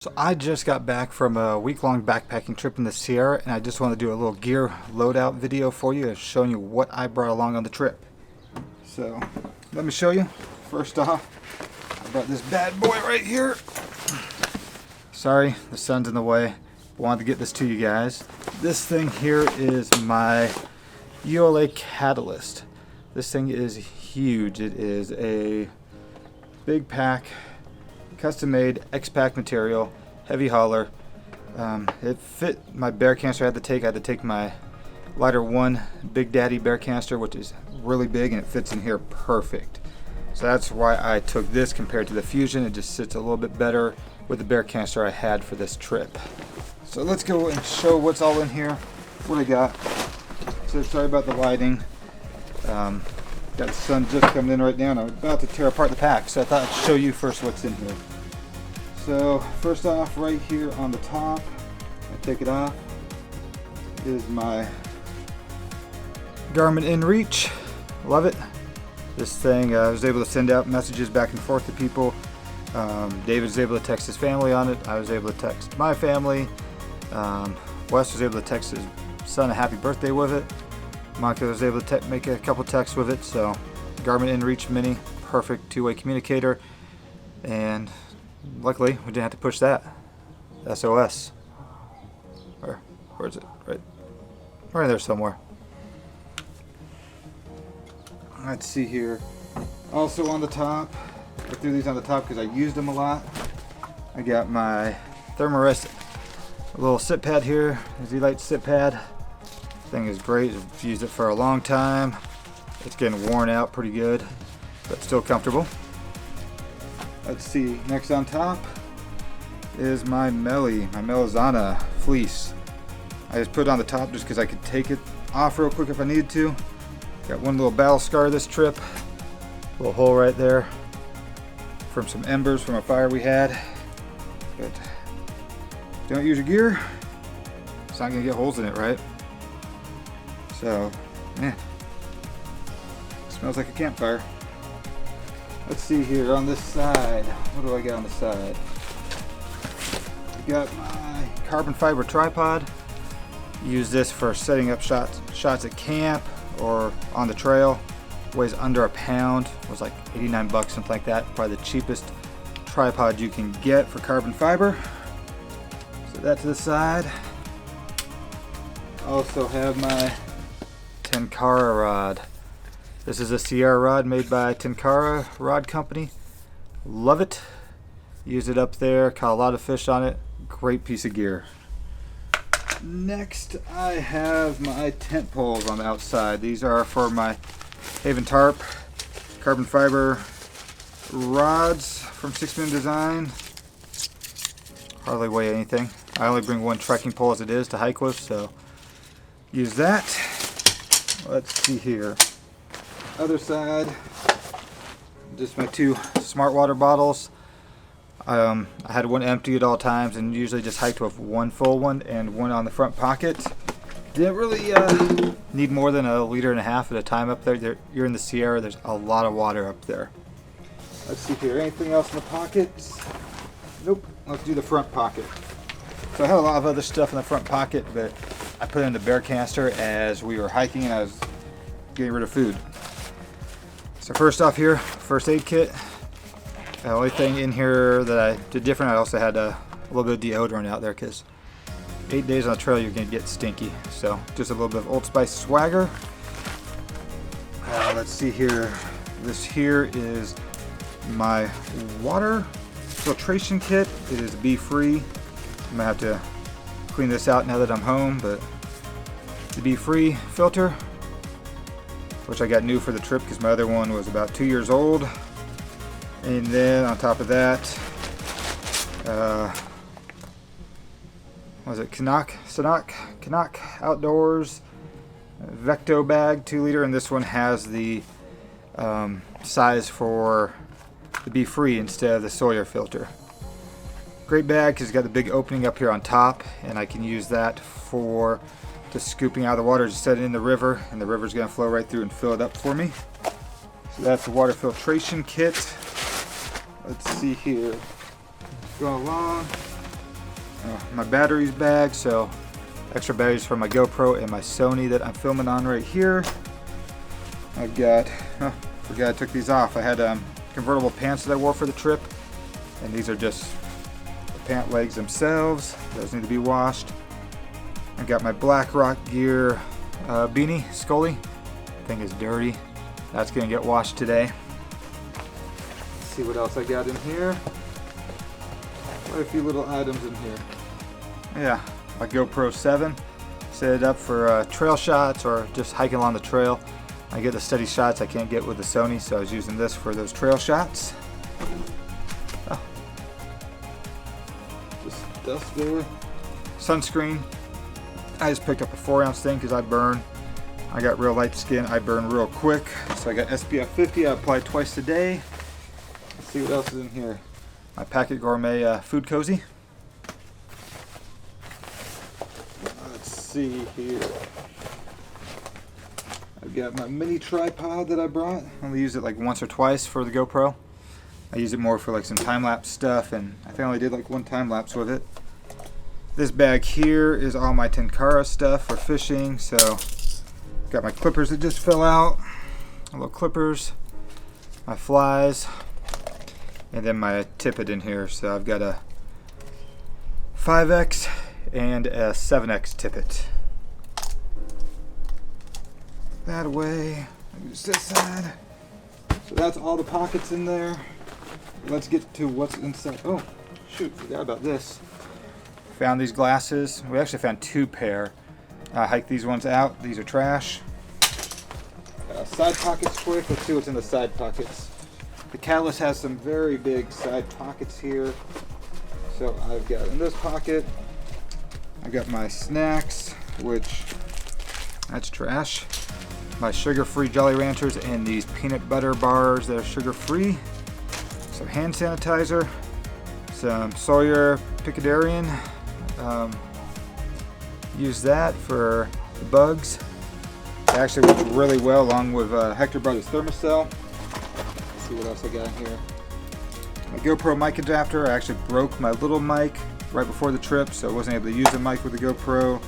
So I just got back from a week-long backpacking trip in the Sierra, and I just want to do a little gear loadout video for you, showing you what I brought along on the trip. So let me show you. First off, I brought this bad boy right here. Sorry, the sun's in the way. Wanted to get this to you guys. This thing here is my ULA catalyst. This thing is huge. It is a big pack, custom-made X-Pack material, heavy hauler. It fit my bear canister I had to take my lighter one Big Daddy bear canister, which is really big, and it fits in here perfect. So that's why I took this compared to the Fusion. It just sits a little bit better with the bear canister I had for this trip. So let's go and show what's all in here, what I got. So sorry about the lighting. Got the sun just coming in right now, and I'm about to tear apart the pack, so I thought I'd show you first what's in here. So first off, right here on the top, I take it off, is my GARMIN INREACH. Love it. This thing, I was able to send out messages back and forth to people. David was able to text his family on it. I was able to text my family. Wes was able to text his son a happy birthday with it. Monica was able to make a couple texts with it. So GARMIN INREACH Mini, perfect two-way communicator, and luckily we didn't have to push that. SOS. Where is it? Right there somewhere. Let's see here. Also on the top, I threw these on the top because I used them a lot. I got my Thermarest little sit pad here, Z-Lite sit pad. Thing is great. I've used it for a long time. It's getting worn out pretty good, but still comfortable. Let's see, next on top is my MELANZANA fleece. I just put it on the top just because I could take it off real quick if I needed to. Got one little battle scar this trip, little hole right there from some embers from a fire we had. But if you don't use your gear, it's not gonna get holes in it, right? So, yeah, smells like a campfire. Let's see here on this side. What do I got on the side? I got my carbon fiber tripod. Use this for setting up shots at camp or on the trail. Weighs under a pound. It was like 89 bucks, something like that. Probably the cheapest tripod you can get for carbon fiber. Set that to the side. Also have my ANKER rod. This is a Sierra rod made by ANKER Rod Company. Love it. Use it up there. Caught a lot of fish on it. Great piece of gear. Next, I have my tent poles on the outside. These are for my Haven Tarp carbon fiber rods from 6mm Design. Hardly weigh anything. I only bring one trekking pole as it is to hike with, so use that. Let's see here. Other side, just my two smart water bottles. I had one empty at all times, and usually just hiked with one full one and one on the front pocket. Didn't really need more than 1.5 liters at a time up there. You're in the Sierra, there's a lot of water up there. Let's see here, anything else in the pockets? Nope, let's do the front pocket. So I had a lot of other stuff in the front pocket, but I put it in the bear canister as we were hiking and I was getting rid of food. So first off here, first aid kit. The only thing in here that I did different, I also had a little bit of deodorant out there because 8 days on the trail you're going to get stinky. So just a little bit of Old Spice swagger. Let's see here. This here is my water filtration kit. It is BEFREE. I'm going to have to clean this out now that I'm home, but the BEFREE filter, which I got new for the trip because my other one was about 2 years old. And then on top of that, was it Canuck Outdoors Vecto bag, 2 liter, and this one has the size for the BEFREE instead of the Sawyer filter. Great bag because it's got the big opening up here on top, and I can use that for just scooping out of the water, just set it in the river, and the river's going to flow right through and fill it up for me. So that's the water filtration kit. Let's see here. Go along. my batteries bag, so extra batteries for my GoPro and my Sony that I'm filming on right here. I've got, forgot I took these off. I had convertible pants that I wore for the trip, and these are just the pant legs themselves. Those need to be washed. I got my BLACKROCK gear beanie, Scully. Thing is dirty. That's gonna get washed today. Let's see what else I got in here. Quite a few little items in here. Yeah, my GoPro 7. Set it up for trail shots or just hiking along the trail. I get the steady shots I can't get with the Sony, so I was using this for those trail shots. Oh. Just dust there. Sunscreen. I just picked up a 4-ounce thing because I burn. I got real light skin. I burn real quick. So I got SPF 50. I apply twice a day. Let's see what else is in here. My Packet Gourmet Food Cozy. Let's see here. I've got my mini tripod that I brought. I only use it like once or twice for the GoPro. I use it more for like some time-lapse stuff, and I think I only did like one time-lapse with it. This bag here is all my Tenkara stuff for fishing. So got my clippers that just fell out, little clippers, my flies, and then my tippet in here. So I've got a 5X and a 7X tippet. That away. Use this side. So that's all the pockets in there. Let's get to what's inside. Oh, shoot, forgot about this. Found these glasses. We actually found 2 pair. I hiked these ones out. These are trash. Side pockets quick. Let's see what's in the side pockets. The Catalyst has some very big side pockets here. So I've got in this pocket, I've got my snacks, which that's trash. My sugar-free Jolly Ranchers and these peanut butter bars that are sugar-free. Some hand sanitizer, some Sawyer Picadarian. Use that for the bugs. It actually works really well along with Hector Brothers Thermacell. Let's see what else I got in here. My GoPro mic adapter. I actually broke my little mic right before the trip, so I wasn't able to use the mic with the GoPro.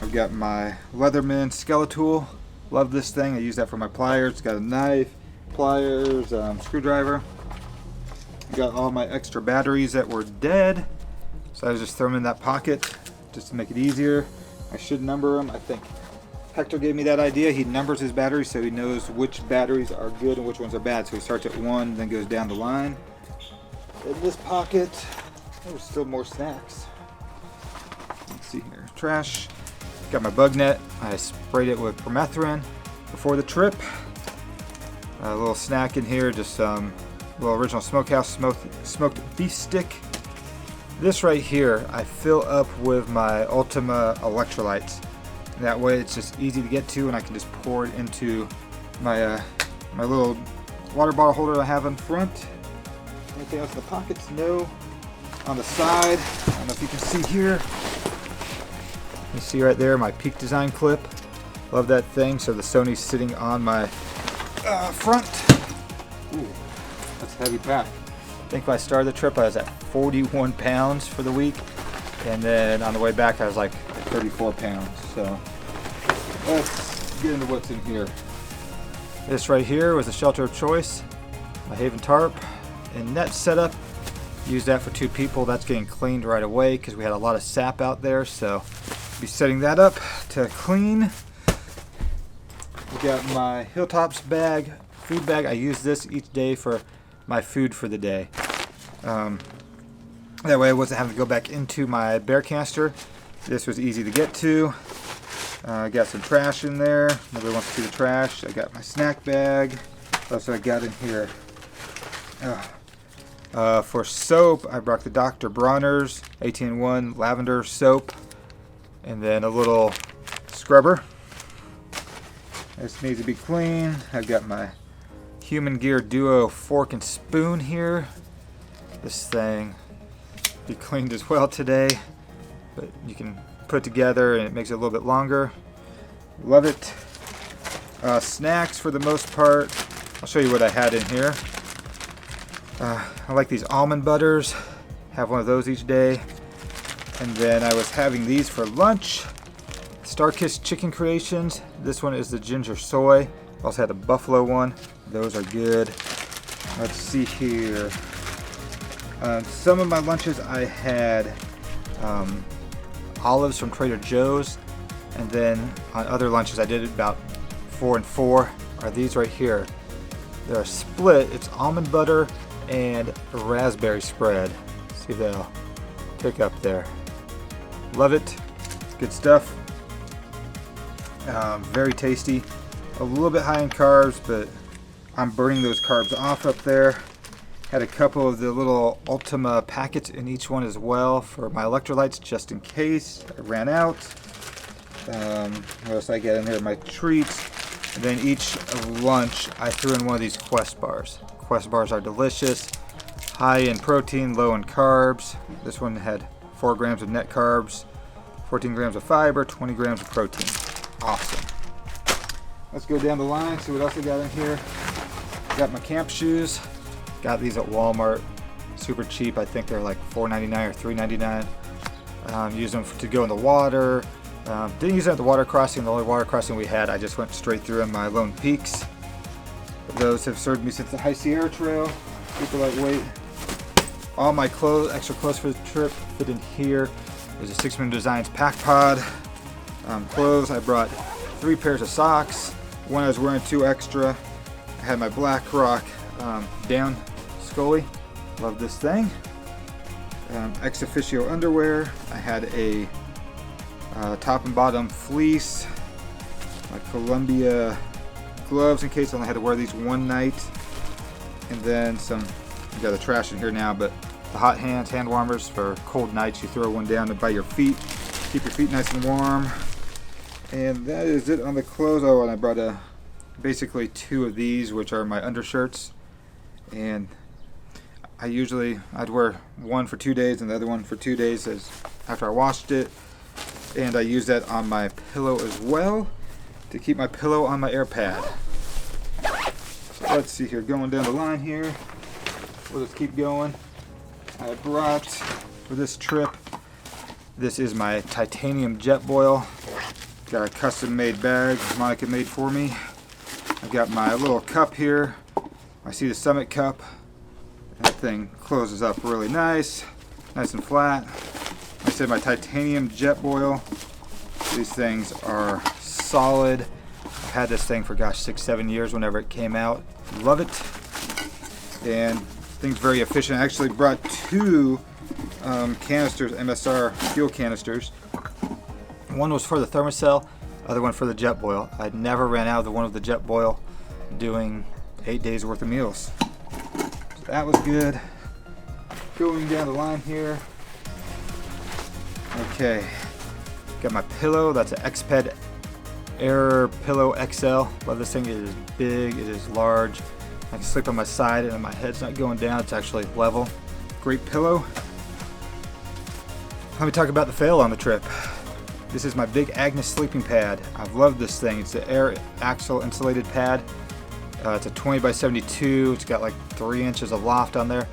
I've got my Leatherman Skeletool. Love this thing. I use that for my pliers. It's got a knife, pliers, screwdriver. I got all my extra batteries that were dead, so I just throw them in that pocket just to make it easier. I should number them. I think Hector gave me that idea. He numbers his batteries so he knows which batteries are good and which ones are bad. So he starts at 1, then goes down the line. In this pocket, there's still more snacks. Let's see here. Trash. Got my bug net. I sprayed it with permethrin before the trip. A little snack in here, just some little original Smokehouse smoked beef stick. This right here, I fill up with my Ultima electrolytes. That way it's just easy to get to, and I can just pour it into my my little water bottle holder I have in front. Anything else in the pockets? No. On the side, I don't know if you can see here. You see right there my Peak Design clip. Love that thing. So the Sony's sitting on my front. Ooh, that's a heavy pack. I think when I started the trip I was at 41 pounds for the week, and then on the way back I was like 34 pounds. So let's get into what's in here. This right here was the shelter of choice, my Haven tarp and net setup. Used that for 2 people. That's getting cleaned right away because we had a lot of sap out there, so be setting that up to clean. We got my Hilltop's bag, food bag. I use this each day for my food for the day. That way I wasn't having to go back into my bear canister. This was easy to get to. I got some trash in there. Nobody wants to see the trash. I got my snack bag. Also I got in here. For soap, I brought the Dr. Bronners 18-in-1 lavender soap, and then a little scrubber. This needs to be clean. I've got my Human Gear Duo fork and spoon here. This thing be cleaned as well today, but you can put it together and it makes it a little bit longer. Love it. Snacks for the most part. I'll show you what I had in here. I like these almond butters. Have one of those each day. And then I was having these for lunch. Starkist Chicken Creations. This one is the ginger soy. Also had a buffalo one. Those are good. Let's see here. Some of my lunches I had olives from Trader Joe's, and then on other lunches I did about 4 and 4 are these right here. They're split. It's almond butter and a raspberry spread. See if they'll pick up there. Love it. Good stuff. Very tasty. A little bit high in carbs, but I'm burning those carbs off up there. Had a couple of the little Ultima packets in each one as well for my electrolytes, just in case I ran out. What else I get in here? My treats. And then each of lunch, I threw in one of these Quest bars. Quest bars are delicious. High in protein, low in carbs. This one had 4 grams of net carbs, 14 grams of fiber, 20 grams of protein. Awesome. Let's go down the line, see what else I got in here. Got my camp shoes. Got these at Walmart, super cheap. I think they're like $4.99 or $3.99. Use them to go in the water. Didn't use it at the water crossing. The only water crossing we had, I just went straight through in my Lone Peaks. Those have served me since the High Sierra Trail. Super lightweight. All my clothes, extra clothes for the trip fit in here. There's a 6 Minute Designs pack pod. Clothes, I brought 3 pairs of socks. One I was wearing 2 extra. I had my BLACKROck down Scully. Love this thing. Ex Officio underwear. I had a top and bottom fleece. My Columbia gloves in case I only had to wear these one night. And then some, you got the trash in here now, but the hot hands, hand warmers for cold nights. You throw one down by your feet. Keep your feet nice and warm. And that is it on the clothes. Oh, and I brought basically 2 of these, which are my undershirts. And I'd wear one for 2 days and the other one for 2 days after I washed it. And I use that on my pillow as well to keep my pillow on my air pad. So let's see here, going down the line here. We'll just keep going. I brought for this trip, this is my titanium jet boil. Got a custom made bag Monica made for me. I've got my little cup here. I see the Summit cup. That thing closes up really nice and flat. I said my titanium jet boil. These things are solid. I've had this thing for gosh 6-7 years whenever it came out. Love it. And thing's very efficient. I actually brought 2 canisters, MSR fuel canisters. One was for the thermocell, other one for the jet boil. I never ran out of the one with the jet boil doing 8 days worth of meals. So that was good. Going down the line here. Okay, got my pillow. That's an EXPED Air Pillow XL. Love this thing. It is big, it is large. I can sleep on my side and my head's not going down. It's actually level. Great pillow. Let me talk about the fail on the trip. This is my Big Agnes sleeping pad. I've loved this thing. It's the air axle insulated pad. It's a 20 by 72. It's got like 3 inches of loft on there,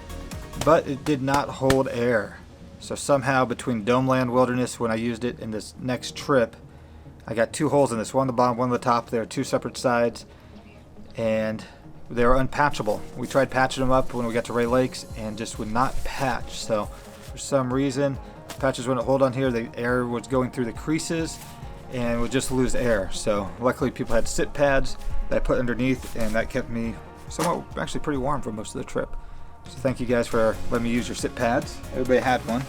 but it did not hold air. So somehow between Domeland Wilderness when I used it and this next trip, I got 2 holes in this, one on the bottom, one on the top. There are 2 separate sides, and they were unpatchable. We tried patching them up when we got to Ray Lakes and just would not patch. So for some reason, patches wouldn't hold on here. The air was going through the creases and would just lose air. So luckily people had sit pads that I put underneath, and that kept me somewhat, actually pretty warm for most of the trip. So thank you guys for letting me use your sit pads. Everybody had one.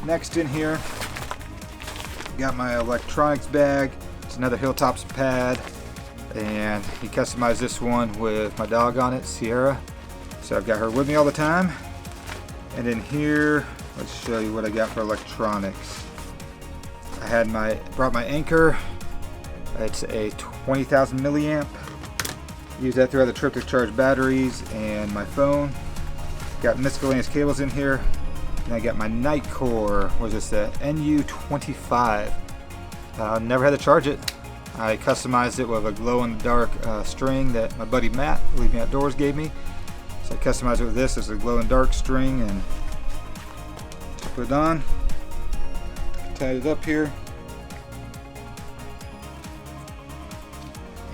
Next in here, got my electronics bag. It's another Hilltop's pad, and he customized this one with my dog on it, Sierra. So I've got her with me all the time. And in here, let's show you what I got for electronics. I had brought my ANKER. It's a 20,000 milliamp. Use that throughout the trip to charge batteries and my phone. Got miscellaneous cables in here. And I got my NITECORE, what is this, the NU25. Never had to charge it. I customized it with a glow-in-the-dark string that my buddy Matt, Leave Me Outdoors, gave me. So I customized it with this as a glow-in-the-dark string and put it on. tied it up here.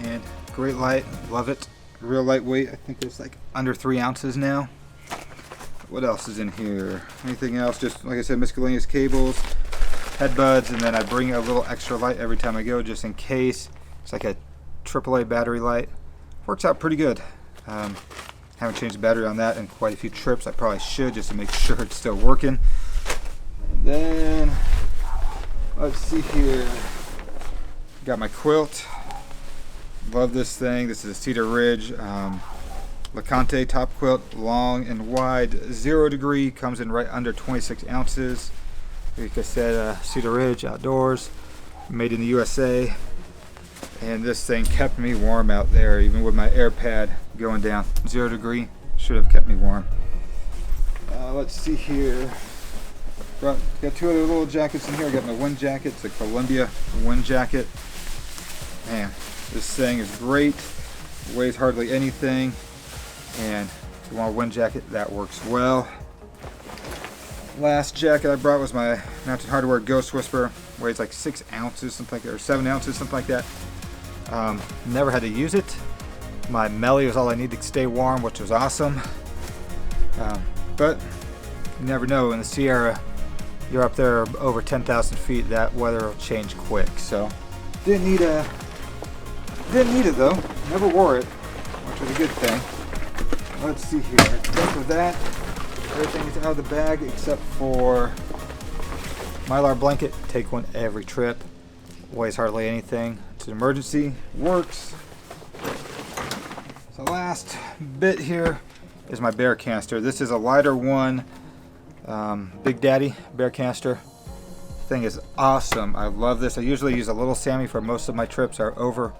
And great light, love it. Real lightweight, I think it's like under 3 ounces now. What else is in here? Anything else? Just like I said, miscellaneous cables, headbuds, and then I bring a little extra light every time I go just in case. It's like a AAA battery light. Works out pretty good. Haven't changed the battery on that in quite a few trips. I probably should just to make sure it's still working. And then, let's see here. Got my quilt. Love this thing. This is a Cedar Ridge LeConte top quilt, long and wide, 0 degree, comes in right under 26 ounces. Like I said, Cedar Ridge outdoors, made in the USA. And this thing kept me warm out there, even with my air pad going down. 0 degree, should have kept me warm. Let's see here. Got 2 other little jackets in here. I got my wind jacket. It's a Columbia wind jacket. Man, this thing is great. Weighs hardly anything. And if you want a wind jacket, that works well. Last jacket I brought was my Mountain Hardware Ghost Whisperer. Weighs like 6 ounces, something like that, or 7 ounces, something like that. Never had to use it. My Melly was all I need to stay warm, which was awesome. But you never know, in the Sierra, you're up there over 10,000 feet, that weather will change quick. So didn't need it though. Never wore it, which was a good thing. Let's see here. Except for that, everything is out of the bag except for Mylar blanket. Take one every trip. Weighs hardly anything. It's an emergency. Works. So last bit here is my bear canister. This is a lighter one. Big Daddy bear canister. Thing is awesome. I love this. I usually use a little Sammy for most of my trips are over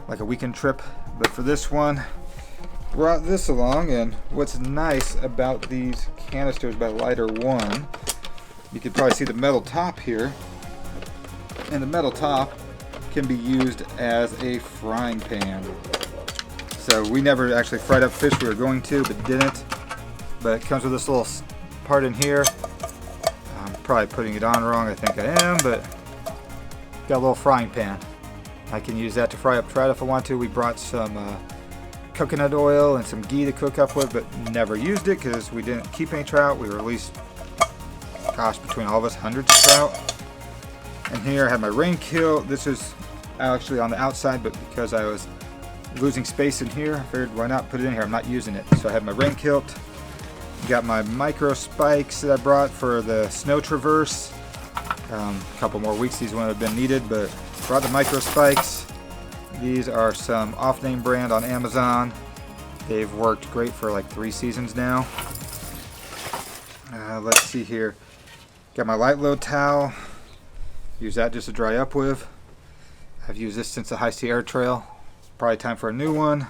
like a weekend trip, but for this one brought this along. And what's nice about these canisters by lighter one, you can probably see the metal top here, and the metal top can be used as a frying pan. So we never actually fried up fish. We were going to, but didn't. But it comes with this little part in here. I'm probably putting it on wrong, I think I am, but got a little frying pan. I can use that to fry up trout if I want to. We brought some coconut oil and some ghee to cook up with, but never used it because we didn't keep any trout. We released, gosh, between all of us, hundreds of trout. And here I have my rain kilt. This is actually on the outside, but because I was losing space in here, I figured why not put it in here. I'm not using it. So I have my rain kilt. Got my micro spikes that I brought for the snow traverse. A couple more weeks these wouldn't have been needed, but brought the micro spikes. These are some off-name brand on Amazon. They've worked great for like 3 seasons now. Let's see here. Got my light load towel. Use that just to dry up with. I've used this since the High Sierra Trail. Probably time for a new one.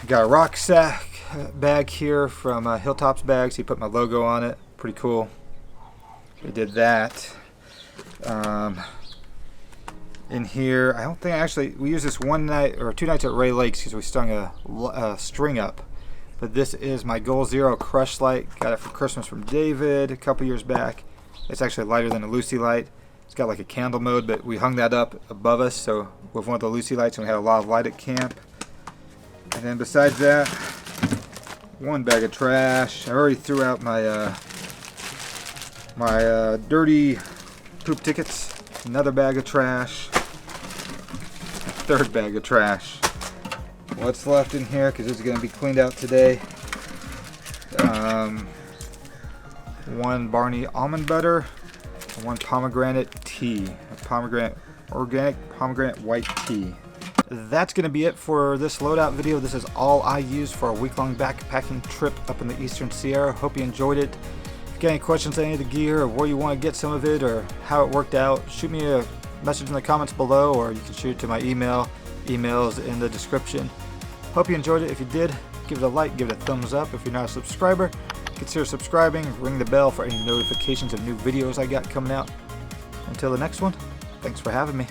Got a rucksack bag here from Hilltop's bags. He put my logo on it. Pretty cool. We did that. In here, I don't think we used this one night or 2 nights at Ray Lakes because we stung a string up. But this is my Goal Zero crush light. Got it for Christmas from David a couple years back. It's actually lighter than a Lucy light. It's got like a candle mode, but we hung that up above us, so with one of the Lucy lights, and we had a lot of light at camp. And then besides that, 1 bag of trash. I already threw out my my dirty poop tickets. Another bag of trash. A 3rd bag of trash. What's left in here, because this is going to be cleaned out today. 1 Barney almond butter. 1 pomegranate tea. Organic pomegranate white tea. That's going to be it for this loadout video. This is all I used for a week-long backpacking trip up in the Eastern Sierra. Hope you enjoyed it. If you got any questions on any of the gear or where you want to get some of it or how it worked out, shoot me a message in the comments below, or you can shoot it to my email. Email's in the description. Hope you enjoyed it. If you did, give it a like, give it a thumbs up. If you're not a subscriber, consider subscribing. Ring the bell for any notifications of new videos I got coming out. Until the next one, thanks for having me.